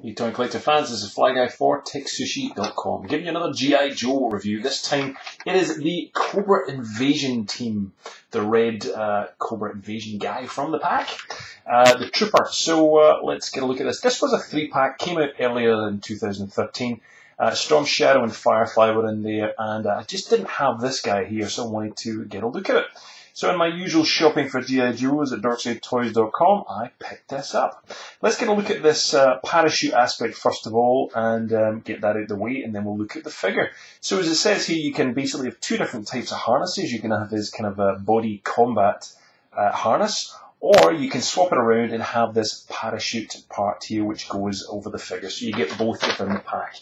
You toy collector fans, this is Fly Guy for TekSushi.com. Giving you another G.I. Joe review. This time it is the Cobra Invasion team, the red Cobra Invasion guy from the pack, the Trooper. So let's get a look at this. This was a 3-pack, came out earlier in 2013. Storm Shadow and Firefly were in there, and I just didn't have this guy here, so I wanted to get a look at it. So in my usual shopping for G.I. Joes at darksidetoys.com, I picked this up. Let's get a look at this parachute aspect first of all, and get that out of the way, and then we'll look at the figure. So as it says here, you can basically have two different types of harnesses. You can have this kind of a body combat harness, or you can swap it around and have this parachute part here which goes over the figure. So you get both within the pack.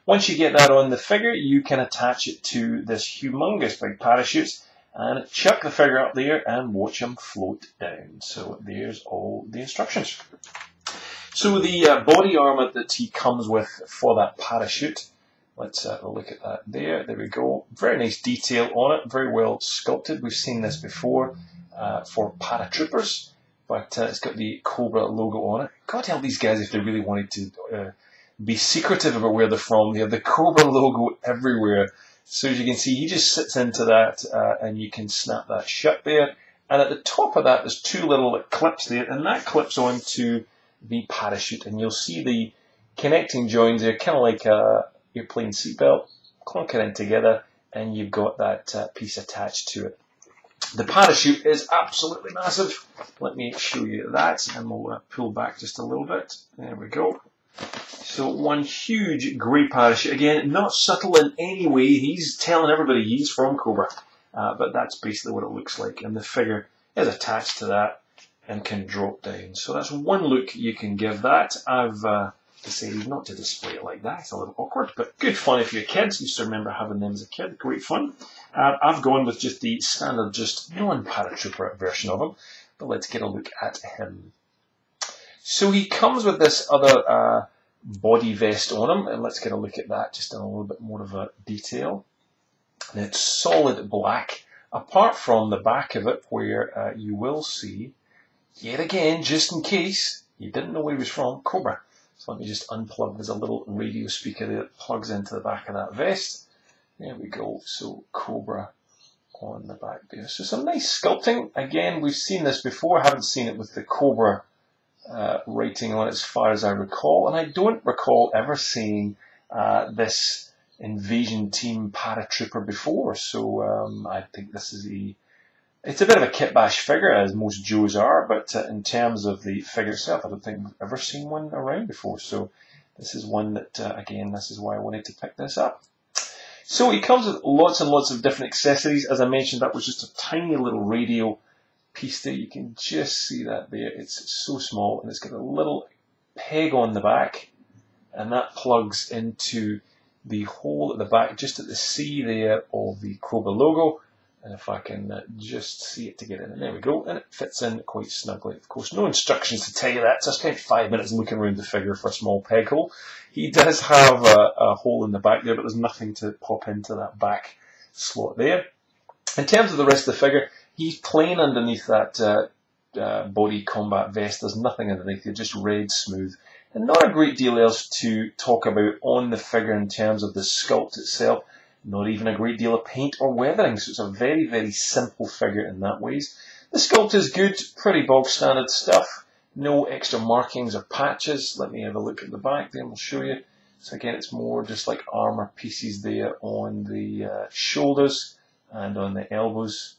Once you get that on the figure, you can attach it to this humongous big parachute and chuck the figure up there and watch him float down. So there's all the instructions. So the body armor that he comes with for that parachute, let's look at that there. There we go. Very nice detail on it, very well sculpted. We've seen this before for paratroopers, but it's got the Cobra logo on it. God help these guys if they really wanted to be secretive about where they're from. They have the Cobra logo everywhere. So as you can see, he just sits into that, and you can snap that shut there. And at the top of that, there's two little clips there, and that clips onto the parachute. And you'll see the connecting joins there, kind of like a airplane seatbelt, clunk it in together, and you've got that piece attached to it. The parachute is absolutely massive. Let me show you that, and we'll pull back just a little bit. There we go. So one huge grey parachute, again, not subtle in any way. He's telling everybody he's from Cobra, but that's basically what it looks like. And the figure is attached to that and can drop down. So that's one look you can give that. I've decided not to display it like that. It's a little awkward, but good fun if you're kids. I used to remember having them as a kid. Great fun. I've gone with just the standard, just non-paratrooper version of him. But let's get a look at him. So he comes with this other body vest on him, and let's get a look at that just in a little bit more of a detail. And it's solid black, apart from the back of it where you will see, yet again, just in case you didn't know where he was from, Cobra. So let me just unplug. There's a little radio speaker there that plugs into the back of that vest. There we go. So Cobra on the back there. So some nice sculpting. Again, we've seen this before. I haven't seen it with the Cobra writing on it as far as I recall, and I don't recall ever seeing this Invasion Team paratrooper before, so I think this is it's a bit of a kitbash figure, as most Joes are, but in terms of the figure itself, I don't think I've ever seen one around before, so this is one that, again, this is why I wanted to pick this up. So he comes with lots and lots of different accessories. As I mentioned, that was just a tiny little radio piece there. You can just see that there. It's so small, and it's got a little peg on the back, and that plugs into the hole at the back, just at the C there of the Cobra logo. And if I can just see it to get in, and there we go, and it fits in quite snugly. Of course, no instructions to tell you that, so I spent 5 minutes looking around the figure for a small peg hole. He does have a hole in the back there, but there's nothing to pop into that back slot there. In terms of the rest of the figure, he's plain underneath that body combat vest. There's nothing underneath it, just red smooth. And not a great deal else to talk about on the figure in terms of the sculpt itself. Not even a great deal of paint or weathering, so it's a very, very simple figure in that ways. The sculpt is good, pretty bog standard stuff. No extra markings or patches. Let me have a look at the back there and I'll show you. So again, it's more just like armor pieces there on the shoulders and on the elbows,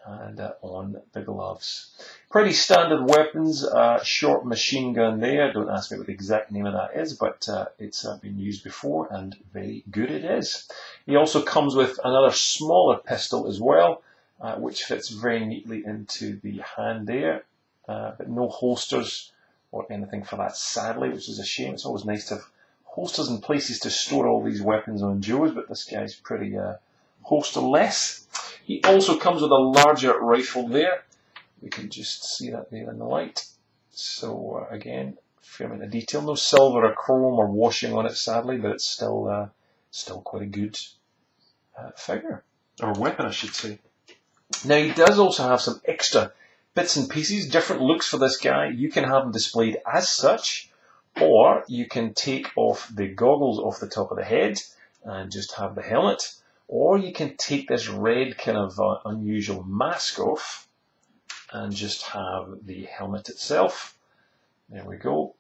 and on the gloves. Pretty standard weapons, short machine gun there. Don't ask me what the exact name of that is, but it's been used before, and very good it is. He also comes with another smaller pistol as well, which fits very neatly into the hand there, but no holsters or anything for that, sadly, which is a shame. It's always nice to have holsters and places to store all these weapons on Joes, but this guy's pretty holsterless. He also comes with a larger rifle there. We can just see that there in the light. So again, fair amount of detail. No silver or chrome or washing on it, sadly, but it's still quite a good figure, or weapon, I should say. Now he does also have some extra bits and pieces, different looks for this guy. You can have him displayed as such, Or you can take off the goggles off the top of the head and just have the helmet. Or you can take this red kind of unusual mask off and just have the helmet itself. There we go.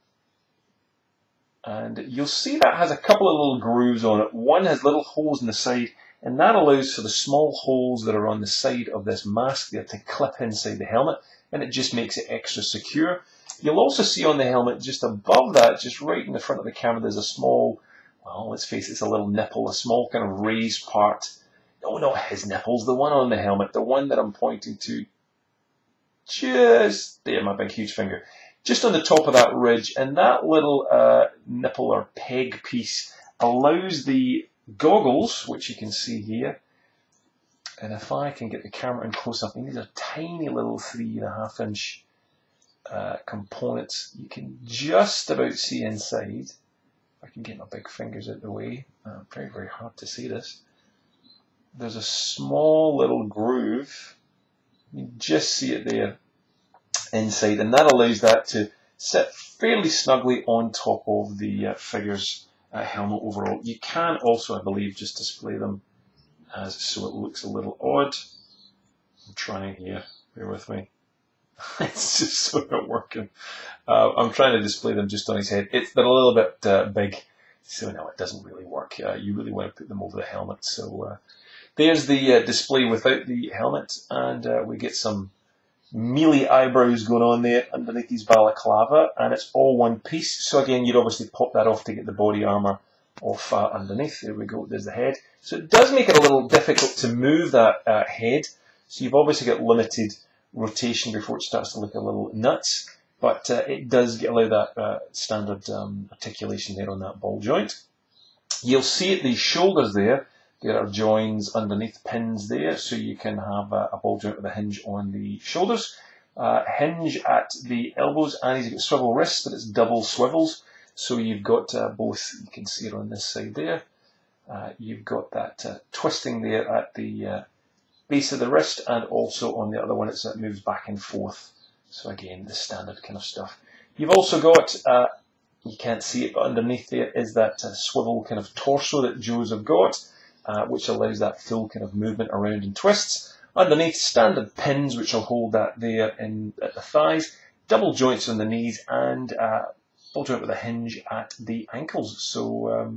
And you'll see that has a couple of little grooves on it. One has little holes in the side, and that allows for the small holes that are on the side of this mask there to clip inside the helmet, and it just makes it extra secure. You'll also see on the helmet, just above that, just right in the front of the camera, there's a small, well, let's face it, it's a little nipple, a small kind of raised part. No, not his nipples, the one on the helmet, the one that I'm pointing to just there, my big huge finger. Just on the top of that ridge, and that little nipple or peg piece allows the goggles, which you can see here, and if I can get the camera in close up, these are tiny little 3.5 inch components. You can just about see inside. If I can get my big fingers out of the way, very, very hard to see this. There's a small little groove. You just see it there inside, and that allows that to sit fairly snugly on top of the figure's helmet overall. You can also, I believe, just display them as so it looks a little odd. I'm trying here, bear with me. It's just so not working. I'm trying to display them just on his head. They're a little bit big, so no, it doesn't really work. You really want to put them over the helmet. So there's the display without the helmet, and we get some mealy eyebrows going on there underneath his balaclava, and it's all one piece. So again, you'd obviously pop that off to get the body armor off underneath. There we go, there's the head. So it does make it a little difficult to move that head. So you've obviously got limited rotation before it starts to look a little nuts, but it does allow that standard articulation there on that ball joint. You'll see at the shoulders there are joins underneath pins there, so you can have a ball joint with a hinge on the shoulders, hinge at the elbows, and he's got swivel wrists, but it's double swivels. So you've got both, you can see it on this side there. You've got that twisting there at the base of the wrist, and also on the other one it moves back and forth. So again, the standard kind of stuff. You've also got, you can't see it, but underneath there is that swivel kind of torso that Joes have got. Which allows that full kind of movement around and twists. Underneath, standard pins which will hold that there at the thighs, double joints on the knees, and ball joint with a hinge at the ankles. So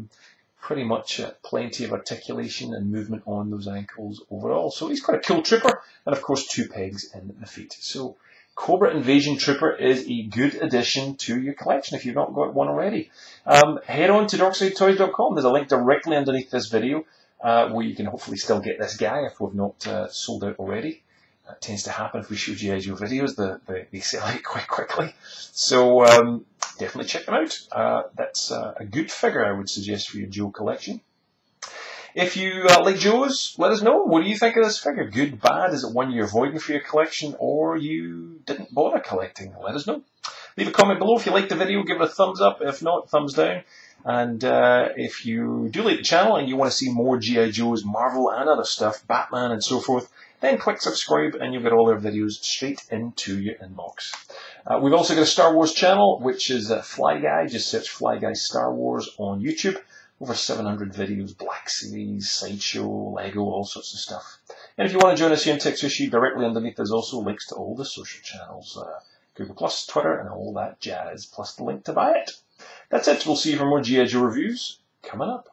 pretty much plenty of articulation and movement on those ankles overall. So he's quite a cool trooper, and of course 2 pegs in the feet. So Cobra Invasion Trooper is a good addition to your collection if you've not got one already. Head on to DarksideToys.com. There's a link directly underneath this video, where you can hopefully still get this guy if we've not sold out already. That tends to happen if we show G.I. Joe videos, they sell out quite quickly. So definitely check them out. That's a good figure, I would suggest, for your Joe collection. If you like Joes, let us know. What do you think of this figure? Good, bad? Is it one you're avoiding for your collection, or you didn't bother collecting? Let us know. Leave a comment below if you liked the video. Give it a thumbs up. If not, thumbs down. And if you do like the channel and you want to see more G.I. Joes, Marvel and other stuff, Batman and so forth, then click subscribe and you'll get all our videos straight into your inbox. We've also got a Star Wars channel, which is Fly Guy. Just search Fly Guy Star Wars on YouTube. Over 700 videos, Black Series, Sideshow, Lego, all sorts of stuff. And if you want to join us here in TekSushi, directly underneath there's also links to all the social channels, Google+, Twitter, and all that jazz, plus the link to buy it. That's it. We'll see you for more G.I. Joe reviews coming up.